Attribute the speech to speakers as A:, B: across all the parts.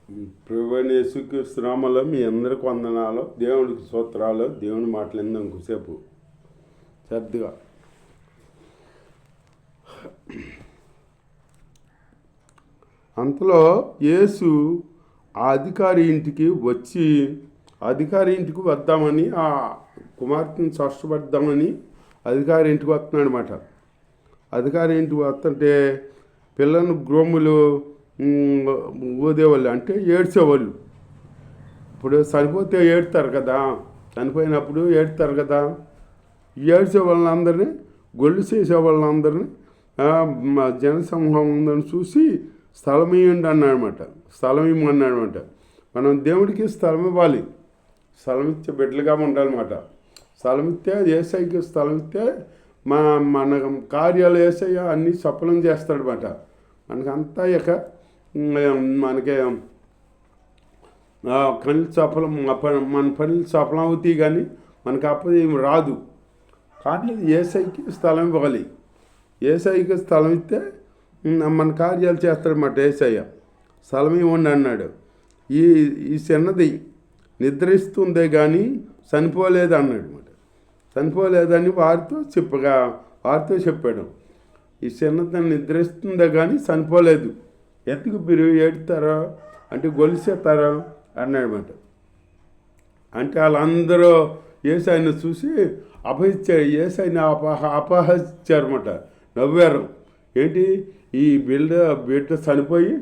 A: ప్రభువైన యేసుక్రీస్తు నామములో మీ అందరికి వందనాలు. దేవునికి స్తోత్రాలు. దేవుని మాటలు ఇందాం కొద్దిసేపు శ్రద్ధగా. అంతలో యేసు ఆ అధికారి ఇంటికి వద్దామని, ఆ కుమార్తెను స్పష్టపడదామని అధికారి ఇంటికి వస్తున్నాడు అన్నమాట. అధికారి ఇంటికి వస్తుంటే పిల్లలను గ్రోములు ఊదేవాళ్ళు, అంటే ఏడ్చేవాళ్ళు. ఇప్పుడు చనిపోతే ఏడుతారు కదా, చనిపోయినప్పుడు ఏడుతారు కదా. ఏడ్చే వాళ్ళందరినీ, గొల్లు చేసే వాళ్ళందరినీ జనసమూహం ఉందని చూసి స్థలం ఇవ్వండి అన్నాడనమాట. స్థలం ఇవ్వమన్నాడనమాట. మనం దేవుడికి స్థలం ఇవ్వాలి. స్థలం ఇచ్చే బిడ్డలుగా ఉండాలన్నమాట. స్థలం ఇస్తే, యేసయ్యకి స్థలం ఇస్తే మన కార్యాలు యేసయ్య అన్నీ సఫలం చేస్తాడనమాట. మనకంతా ఇక మనకి పనులు సఫలం, మన పనులు సఫలం అవుతాయి, కానీ మనకు అప్పుడు ఏమి రాదు. కానీ యేసయ్యకి స్థలం ఇవ్వాలి. యేసయ్యకి స్థలం ఇస్తే మన కార్యాలు చేస్తాడన్నమాట. యేసయ్య స్థలం ఇవ్వండి అన్నాడు. ఈ చిన్నది నిద్రిస్తుందే కానీ చనిపోలేదు అన్నాడు అన్నమాట. చనిపోలేదని వారితో చెప్పాడు. ఈ చిన్నతను నిద్రిస్తుందే కానీ చనిపోలేదు, ఎందుకు మీరు ఏడుతారో, అంటే గొలిసేస్తారో అన్నాడనమాట. అంటే వాళ్ళందరూ యేసయ్యను చూసి యేసయ్యని అపహసించారన్నమాట. నవ్వారు. ఏంటి, ఈ బిడ్డ చనిపోయి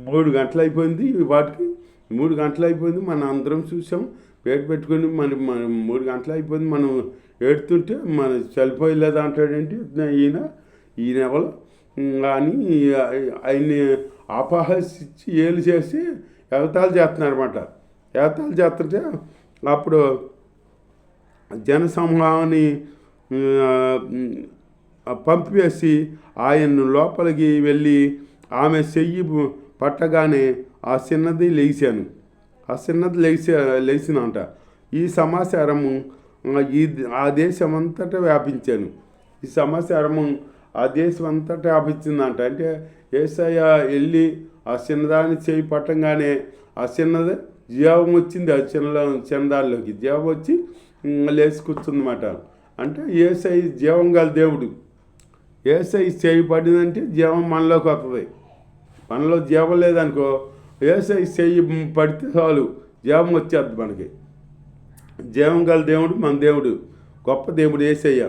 A: 3 గంటలు అయిపోయింది, వాటికి 3 గంటలు అయిపోయింది, మనం అందరం చూసాం, పెట్టుకొని మన 3 గంటలు అయిపోయింది, మనం ఏడుతుంటే మన చనిపోయలేదు అంటాడేంటి ఈయన ఎవరు అని ఆయన్ని అపహసించి ఏలు చేసి ఎగతాళి చేస్తున్నారు అనమాట. ఎగతాళి చేస్తుంటే అప్పుడు జనసమూహాన్ని పంపివేసి ఆయన్ను లోపలికి వెళ్ళి ఆమె చెయ్యి పట్టగానే ఆ చిన్నది లేచినంట. ఈ సమాచారము ఆ దేశమంతటా వ్యాపించాను. ఈ సమాచారము ఆ దేశం అంతటా వ్యాపించిందంట. అంటే యేసయ్య వెళ్ళి ఆ చిన్నదాన్ని చేయి పట్టంగానే ఆ చిన్నది జీవం వచ్చింది. ఆ చిన్నదానిలోకి జీవం వచ్చి లేచి కూర్చుందన్నమాట. అంటే యేసయ్య జీవం గల దేవుడు. యేసయ్య చేయి పడిందంటే జీవం మనలోకి వస్తుంది. మనలో జీవం లేదనుకో, యేసయ్య చెయ్యి పడితే చాలు జీవం వచ్చేద్ది మనకి. జీవం గల దేవుడు మన దేవుడు, గొప్ప దేవుడు యేసయ్య.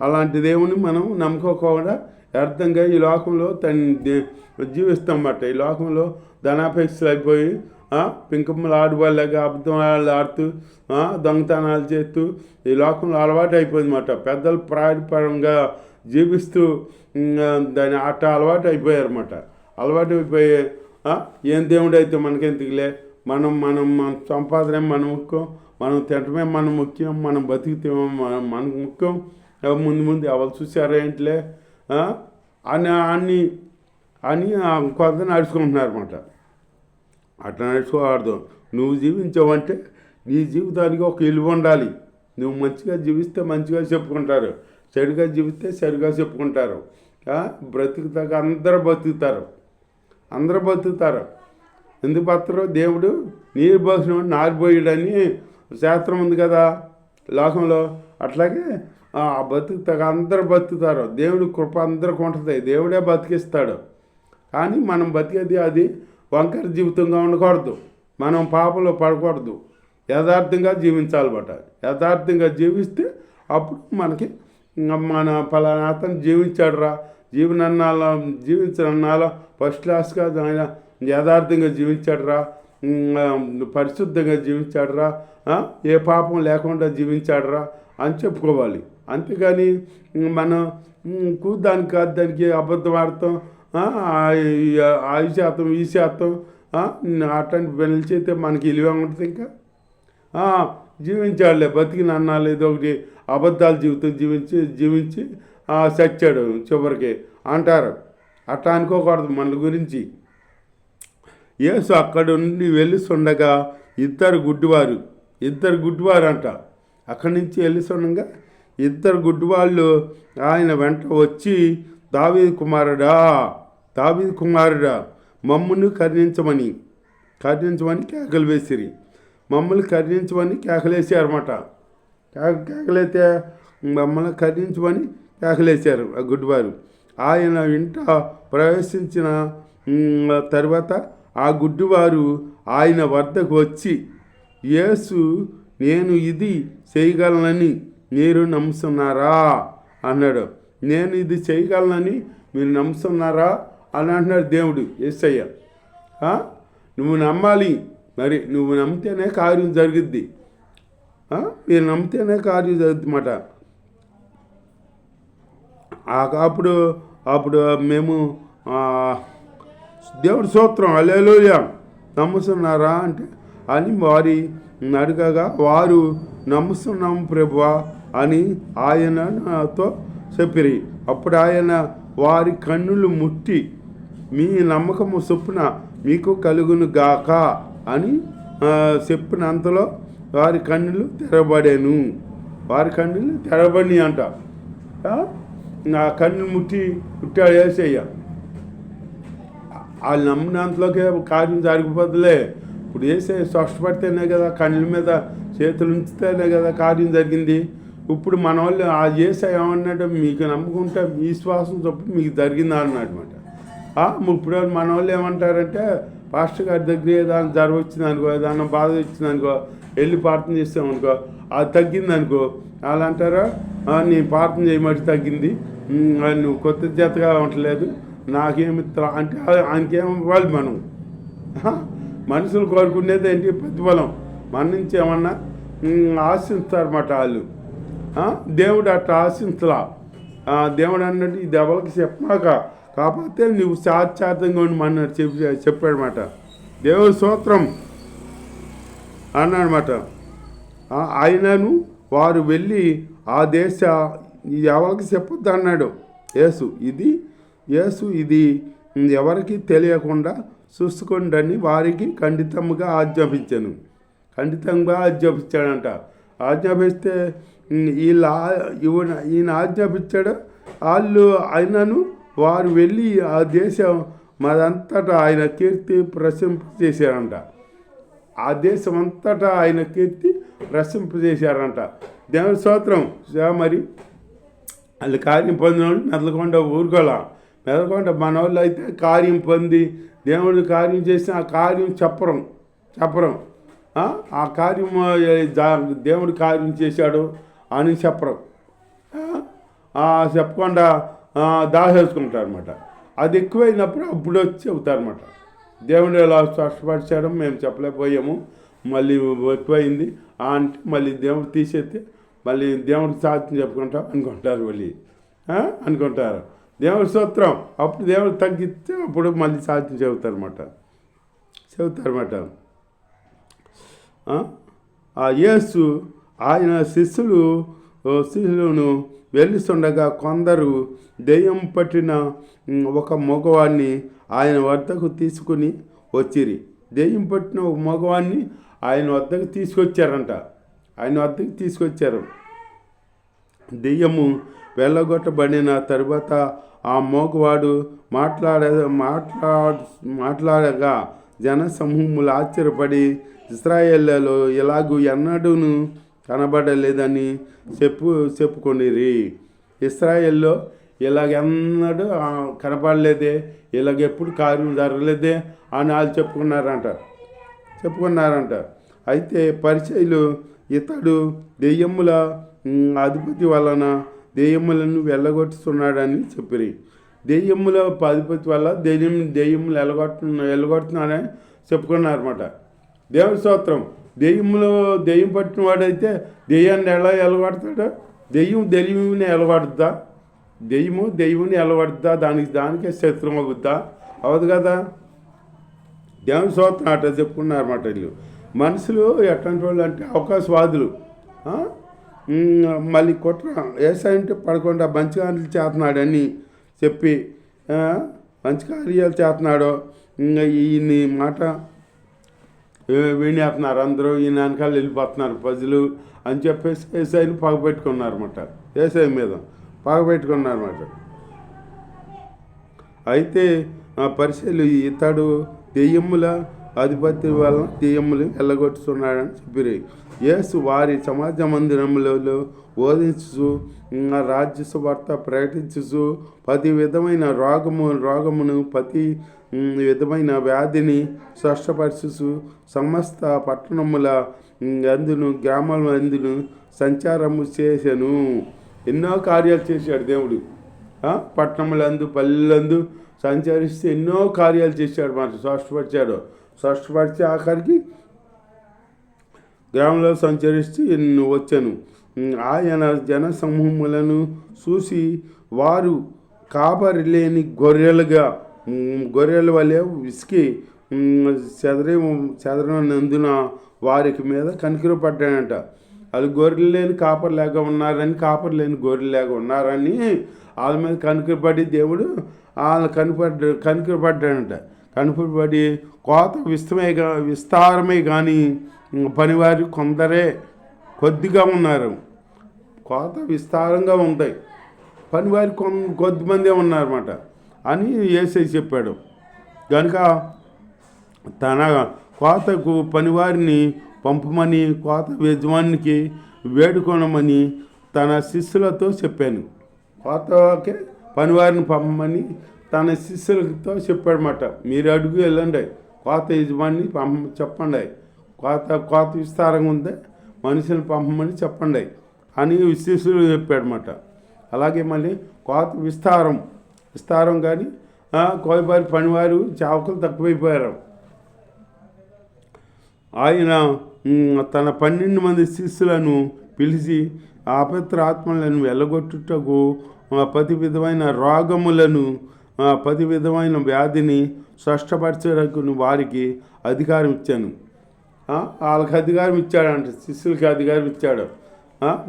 A: అలాంటి దేవుని మనం నమ్ముకోకుండా వ్యర్థంగా ఈ లోకంలో జీవిస్తామన్నమాట. ఈ లోకంలో ధనాపేక్షలు అయిపోయి పింకమ్మలు ఆడవాళ్ళగా అబద్ధం ఆడుతూ దొంగతనాలు చేస్తూ ఈ లోకంలో అలవాటు అయిపోయింది అన్నమాట. పెద్దలు ప్రాయపరంగా జీవిస్తూ దాని అలవాటు అయిపోయారు అన్నమాట. అలవాటు అయిపోయి ఏం దేవుడు అయితే మనకెందుకులే, మన సంపాదన మన ముఖ్యం, మనం తినటమే మన ముఖ్యం, మనం బతికితేమో మనకు ముఖ్యం, ముందు ఎవరు చూసారా ఏంటిలే అని కొంత నడుచుకుంటున్నారు అన్నమాట. అట్లా నడుచుకోకూడదు. నువ్వు జీవించావంటే నీ జీవితానికి ఒక విలువ ఉండాలి. నువ్వు మంచిగా జీవిస్తే మంచిగా చెప్పుకుంటారు, చెడుగా జీవిస్తే చెడుగా చెప్పుకుంటారు. బ్రతుకుతాక అందరూ బతుకుతారు. ఎందుకు బతరు? దేవుడు నీరు పోసిన నారిపోయాడని శాస్త్రం ఉంది కదా లోకంలో. అట్లాగే బతుకుతాక అందరూ బతుకుతారు. దేవుడి కృప అందరికి ఉంటుంది, దేవుడే బతికిస్తాడు. కానీ మనం బతికేది అది వంకర జీవితంగా ఉండకూడదు, మనం పాపంలో పడకూడదు, యథార్థంగా జీవించాలన్నమాట. యథార్థంగా జీవిస్తే అప్పుడు మనకి మన ఫలానా అతను జీవించనన్నాలో ఫస్ట్ క్లాస్గా ఆయన యథార్థంగా జీవించాడురా, పరిశుద్ధంగా జీవించాడురా, ఏ పాపం లేకుండా జీవించాడురా అని చెప్పుకోవాలి. అంతేగాని మనం దానికి అబద్ధం ఆడతాం, ఈ శాతం అట్లాంటి పనులు చేస్తే మనకి విలువ ఉంటుంది. ఇంకా జీవించాడులే, బతికిన అన్నాలు ఏదో ఒకటి అబద్ధాలు జీవించి చచ్చాడు చివరికి అంటారు. అట్లా అనుకోకూడదు మన గురించి. యేసు అక్కడ నుండి వెళ్ళిస్తుండగా ఇద్దరు గుడ్డివారు అంట. అక్కడి నుంచి వెళ్ళిస్తుండగా ఇద్దరు గుడ్డివాళ్ళు ఆయన వెంట వచ్చి, దావీదు కుమారుడా మమ్మును కరుణించమని కరుణించమని కేకలు వేసిరి. మమ్మల్ని కరుణించమని కేకలేసారన్నమాట. కేకలైతే మమ్మల్ని కరుణించమని కేకలేశారు ఆ గుడ్డివారు. ఆయన ఇంట ప్రవేశించిన తర్వాత ఆ గుడ్డివారు ఆయన వద్దకు వచ్చి, యేసు, నేను ఇది చేయగలనని మీరు నమ్ముతున్నారా అన్నాడు. నేను ఇది చేయగలనని మీరు నమ్ముతున్నారా అని అంటున్నాడు దేవుడు. యేసయ్య, నువ్వు నమ్మాలి, మరి నువ్వు నమ్మితేనే కార్యం జరుగుద్ది. మీరు నమ్మితేనే కార్యం జరుగుతుందన్నమాట. అప్పుడు మేము దేవుడి స్తోత్రం హల్లెలూయా నమ్ముతున్నారా అంటే అని వారి అడగగా, వారు నమ్ముతున్నాము ప్రభువా అని ఆయనతో చెప్పిరి. అప్పుడు ఆయన వారి కన్నులు ముట్టి, మీ నమ్మకము చొప్పున మీకు కలుగును గాక అని చెప్పినంతలో వారి కన్నులు తెరబడాను. వారి కన్నులు తెరబడి అంట. నా కన్నులు ముట్టాడు యేసయ్య. వాళ్ళు నమ్మినంతలోకే కార్యం జరిగిపోతుందిలే. ఇప్పుడు యేసయ్య స్పష్టపడితేనే కదా, కన్నుల మీద చేతులు ఉంచితేనే కదా కార్యం జరిగింది. ఇప్పుడు మన వాళ్ళు ఆ యేసయ్య ఏమన్నాడు, మీకు నమ్ముకుంటే మీ శ్వాసం చొప్పుడు మీకు జరిగిందా అన్నాడు అనమాట. ఇప్పుడు మన వాళ్ళు ఏమంటారంటే, పాస్టర్ గారి దగ్గర ఏదైనా జ్వరం వచ్చింది అనుకో, ఏదైనా బాధ వచ్చింది అనుకో, వెళ్ళి ప్రార్థన చేస్తామనుకో, అది తగ్గింది అనుకో, వాళ్ళు అంటారా, నీ ప్రార్థన చేయమని తగ్గింది, నువ్వు కొత్త జతగా ఉండలేదు, నాకేమిత్తా అంటే ఆయనకేం ఇవ్వాలి. మనం మనుషులు కోరుకునేది ఏంటి, ప్రతిఫలం. మన నుంచి ఏమన్నా ఆశిస్తారన్నమాట వాళ్ళు. దేవుడు అట్లా ఆశించలా. దేవుడు అన్నట్టు ఇది ఎవరికి చెప్పమాక, కాకపోతే నువ్వు సాక్షాత్తంగా ఉండి మన చెప్పాడనమాట. దేవుడి స్తోత్రం అన్నాడనమాట. ఆయనను వారు వెళ్ళి ఆ దేశ ఇది ఎవరికి చెప్పొద్దు అన్నాడు యేసు. ఇది ఎవరికి తెలియకుండా చూసుకోండి వారికి ఖండితంగా ఆజ్ఞాపించాడంట. ఆజ్ఞాపిస్తే ఈయన ఆజ్ఞాపించాడు. ఆయనను వారు వెళ్ళి ఆ దేశం మదంతటా ఆయన కీర్తి ప్రశంసింపజేశారంట. ఆ దేశం అంతటా ఆయన కీర్తి ప్రశంసింపజేశారంట. దేవుని స్తోత్రం. మరి వాళ్ళు కార్యం పొందిన వాళ్ళు మెదలకుండా ఊరుకోలా. మెదలకుండా మన వాళ్ళు అయితే కార్యం పొంది దేవుడు కార్యం చేసిన ఆ కార్యం చెప్పరం. ఆ కార్యం దేవుడు కార్యం చేశాడు అని చెప్పరం. చెప్పకుండా దాచేసుకుంటారు అనమాట. అది ఎక్కువైనప్పుడు అప్పుడు వచ్చి చెబుతారన్నమాట. దేవుడు ఎలా కష్టపరిచాడో మేము చెప్పలేకపోయాము, మళ్ళీ ఎక్కువైంది అంటే మళ్ళీ దేవుడు తీసేస్తే మళ్ళీ దేవుడికి సాధ్యం చెప్పుకుంటాం అనుకుంటారు. దేవుడి స్తోత్రం. అప్పుడు దేవుడు తగ్గిస్తే అప్పుడు మళ్ళీ సాధ్యం చెబుతారన్నమాట. ఆ యేసు ఆయన శిష్యులను వెళ్ళిస్తుండగా కొందరు దెయ్యం పట్టిన ఒక మగవాడిని ఆయన వద్దకు తీసుకుని వచ్చిరి. దెయ్యం పట్టిన ఒక మగవాడిని ఆయన వద్దకు తీసుకొచ్చారు. దెయ్యము వెళ్ళగొట్టబడిన తరువాత ఆ మగవాడు మాట్లాడగా జనసమూహములు ఆశ్చర్యపడి, ఇశ్రాయేలులో ఇలాగూ ఎన్నడూను కనబడలేదని చెప్పుకొనిరి. ఇశ్రాయేల్లో ఇలాగెన్నడూ కనపడలేదే, ఇలాగెప్పుడు కార్యం జరగలేదే అని వాళ్ళు చెప్పుకున్నారంట. అయితే పరిచయులు ఇతడు దెయ్యముల అధిపతి వలన దెయ్యములను వెళ్ళగొట్టుతున్నాడని చెప్పిరి. దెయ్యముల అధిపతి వల్ల దెయ్యములు వెళ్ళగొడుతున్నాడని చెప్పుకున్నారన్నమాట. దేవుడి స్తోత్రం. దెయ్యం పట్టిన వాడైతే దెయ్యాన్ని ఎలా వెళ్ళగొడతాడు? దెయ్యంని వెళ్ళగొడుద్దా? దెయ్యంని వెళ్ళగొడుద్దా? దానికే శత్రువు అవుద్దా? అవదు కదా. దేవుని స్తోత్రం అట్లా చెప్పుకున్నారన్నమాట. వీళ్ళు మనుషులు ఎట్లాంటి వాళ్ళు అంటే అవకాశవాదులు. మళ్ళీ ఏసంటే పడకుండా మంచి కార్యాలు చేస్తున్నాడని చెప్పి మంచి కార్యాలు చేస్తున్నాడు ఈయన్ని మాట వినేస్తున్నారు అందరూ. ఈయన వెనకాల వెళ్ళిపోతున్నారు ప్రజలు అని చెప్పేసి ఏసైని పగబెట్టుకున్నారన్నమాట. ఏసై మీద పగబెట్టుకున్నారన్నమాట. అయితే పరిచయులు ఇతడు దెయ్యముల అధిపతి వలన దెయ్యములు వెళ్ళగొట్టుతున్నాడని చెప్పిరి. యేసు వారి సమాజ మందిరములలో బోధించుచు రాజ్య సువార్త ప్రకటించుచు ప్రతి విధమైన రోగమును ప్రతి విధమైన వ్యాధిని స్పష్టపరచుచు సమస్త పట్టణముల అందును గ్రామాల అందును సంచారము చేశాను. ఎన్నో కార్యాలు చేశాడు దేవుడు. పట్టణములందు పల్లెలందు సంచరిస్తే ఎన్నో కార్యాలు చేశాడు. మాట స్పష్టపరిచి ఆఖరికి గ్రామంలో సంచరిస్తూ వచ్చాను. ఆయన జన సమూహములను చూసి వారు కాపరి లేని గొర్రెల వలె విసికి చెదరనందున వారికి మీద కనికరపడ్డాడంట. వాళ్ళు గొర్రెలు లేని కాపరిలాగా ఉన్నారని, కాపరి లేని గొర్రెలాగా ఉన్నారని వాళ్ళ మీద కనికరపడి దేవుడు వాళ్ళు కనికరపడ్డాడంట. కనికరపడి కోత విస్తారమే కానీ పనివారు కొందరే కొద్దిగా ఉన్నారు. కోత విస్తారంగా ఉంటాయి, పనివారు కొద్దిమందే ఉన్నారన్నమాట అని యేసయ్య చెప్పాడు. కనుక తన కోతకు పనివారిని పంపమని కోత యజమానికి వేడుకోనమని తన శిష్యులతో చెప్పాను. కోతకే పనివారిని పంపమని తన శిష్యులతో చెప్పాడన్నమాట. మీరు అడుగు వెళ్ళండి, కోత యజమాని చెప్పండి, కోత విస్తారంగా ఉంది, మనుషులను పంపమని చెప్పండి అని శిష్యులు చెప్పాడన్నమాట. అలాగే మళ్ళీ కోత విస్తారం కానీ కోయబారి పనివారు చావకులు తక్కువైపోయారు. ఆయన తన 12 మంది శిష్యులను పిలిచి అపవిత్ర ఆత్మలను వెళ్ళగొట్టుటకు ప్రతి విధమైన రోగములను ప్రతి విధమైన వ్యాధిని స్పష్టపరచడానికి వారికి అధికారం ఇచ్చాను. వాళ్ళకి అధికారం ఇచ్చాడంట, శిష్యులకి అధికారం ఇచ్చాడు.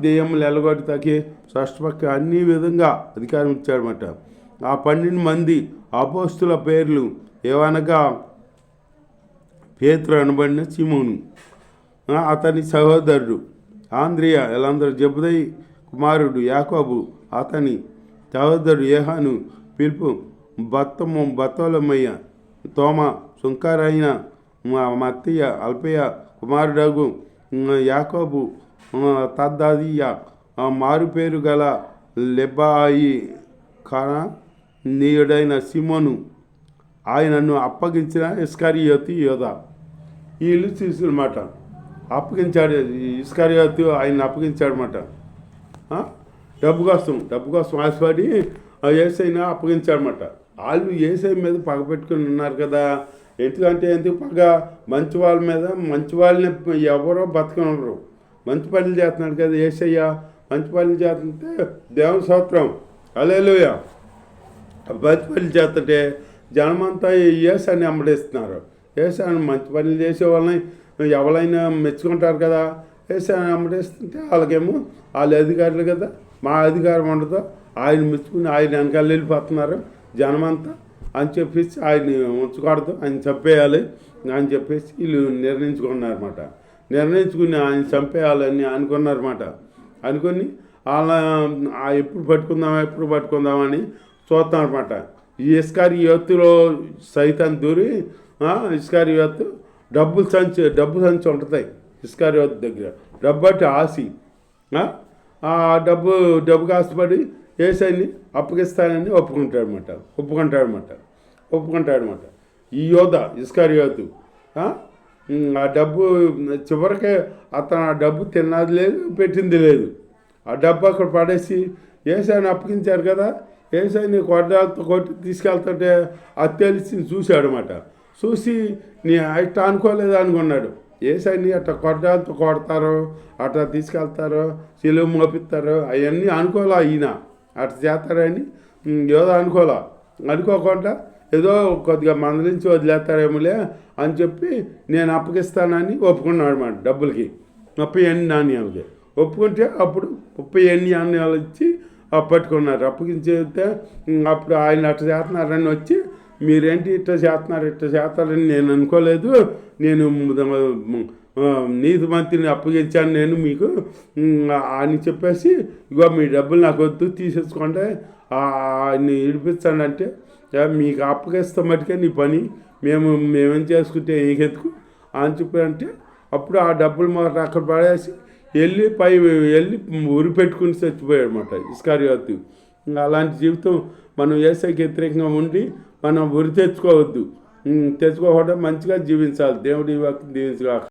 A: దెయ్యములు వెళ్ళగొట్టుటకి స్పష్టపక్క అన్ని విధంగా అధికారం ఇచ్చాడనమాట. ఆ 12 మంది అపోస్తుల పేర్లు ఏవనగా పేతురు అనబడిన సీమోను, అతని సహోదరుడు ఆంద్రియ, ఎలాందరూ జబదయి కుమారుడు యాకోబు, అతని సహోదరుడు యోహాను, పిలుపు బత్తోలమయ్య, తోమ, సుంకరైన మత్తయ్య, అల్పయ్య కుమారుడగు యాకోబు, తద్దాదియ, మారుపేరు గల లెబ్బాయి నీయుడైన సిమోను, ఆయనను అప్పగించిన ఇస్కరియోతు యోధా. వీళ్ళు శిష్యులన్నమాట. అప్పగించాడు ఇస్కరియోతు, ఆయన అప్పగించాడనమాట. డబ్బు కోసం ఆశపడి యేసయ్యను అప్పగించాడనమాట. వాళ్ళు యేసయ్య మీద పగ పెట్టుకుని ఉన్నారు కదా. ఎందుకు పగ? మంచి వాళ్ళ మీద, మంచి వాళ్ళని ఎవరో బతకనరు. మంచి పనులు చేస్తున్నాడు కదా యేసయ్య. మంచి పనులు చేస్తుంటే దేవుని స్తోత్రం, హల్లెలూయా. మంచి పనులు చేస్తుంటే జనమంతా యేసయ్యని అమ్మడిస్తున్నారు. యేసయ్యని మంచి పనులు చేసే వాళ్ళని ఎవరైనా మెచ్చుకుంటారు కదా. యేసయ్యని అమ్మడిస్తుంటే వాళ్ళకేమో వాళ్ళ అధికారులు కదా, మా అధికారం ఉండదు, ఆయన మెచ్చుకుని ఆయన వెనకాల వెళ్ళిపోతున్నారు జనమంతా అని చెప్పేసి ఆయన్ని ఉంచకూడదు, ఆయన చంపేయాలి అని చెప్పేసి వీళ్ళు నిర్ణయించుకున్నారన్నమాట. నిర్ణయించుకుని ఆయన చంపేయాలని అనుకున్నారన్నమాట. అనుకొని వాళ్ళ ఎప్పుడు పట్టుకుందామని చూస్తామన్నమాట. ఈ ఇస్కరియోతులో సైతాన్ దూరి ఇస్కరియోతు డబ్బు సంచి ఉంటుంది ఇస్కరియోతు దగ్గర. డబ్బు అంటే ఆశి, ఆ డబ్బు కాస్తపడి యేసయ్యని అప్పగిస్తానని ఒప్పుకుంటాడనమాట. ఈ యోధ ఇస్కరియోతు ఆ డబ్బు చివరికి అతను ఆ డబ్బు తిన్నది లేదు, పెట్టింది లేదు. ఆ డబ్బు అక్కడ పడేసి యేసయ్యని అప్పగించారు కదా. యేసయ్యని కొట్టాలతో కొట్టి తీసుకెళ్తుంటే అది తెలిసి చూశాడనమాట. చూసి నీ అట్ట అనుకోలేదు అనుకున్నాడు. యేసయ్యని అట్ట కొట్టాలతో కొడతారో, అట్లా తీసుకెళ్తారో, సిలువ మోపిస్తారో అవన్నీ అనుకోలే. ఈయన అట్లా చేస్తారని యోధ అనుకోకుండా ఏదో కొద్దిగా మందలించి వదిలేస్తారేమోలే అని చెప్పి నేను అప్పగిస్తానని ఒప్పుకున్నాడు అన్నమాట. డబ్బులకి 30 నాణ్యాలకి ఒప్పుకుంటే అప్పుడు 30 నాణ్యాలు ఇచ్చి పట్టుకున్నారు. అప్పగించేస్తే అప్పుడు ఆయన అట్లా చేస్తున్నారని వచ్చి, మీరేంటి ఇట్లా చేస్తారని నేను అనుకోలేదు, నేను నీతిమంతుని అప్పగించాను నేను మీకు అని చెప్పేసి, ఇగో మీ డబ్బులు నాకు వద్దు, తీసేసుకోండి, ఆయన్ని ఇడిపించండి అంటే, మీకు అప్పగిస్తే మటుకే నీ పని మేమేం చేసుకుంటే నీకెందుకు అని చెప్పారంటే అప్పుడు ఆ డబ్బులు మాట అక్కడ పడేసి వెళ్ళి ఉరి పెట్టుకుని చచ్చిపోయాడు అనమాట ఇస్కారియోతు. ఇంకా అలాంటి జీవితం మనం యేసయ్యకి వ్యతిరేకంగా ఉండి మనం ఉరి తెచ్చుకోవద్దు. తెచ్చుకోకుండా మంచిగా జీవించాలి. దేవుడి వాక్యం దీవించగా.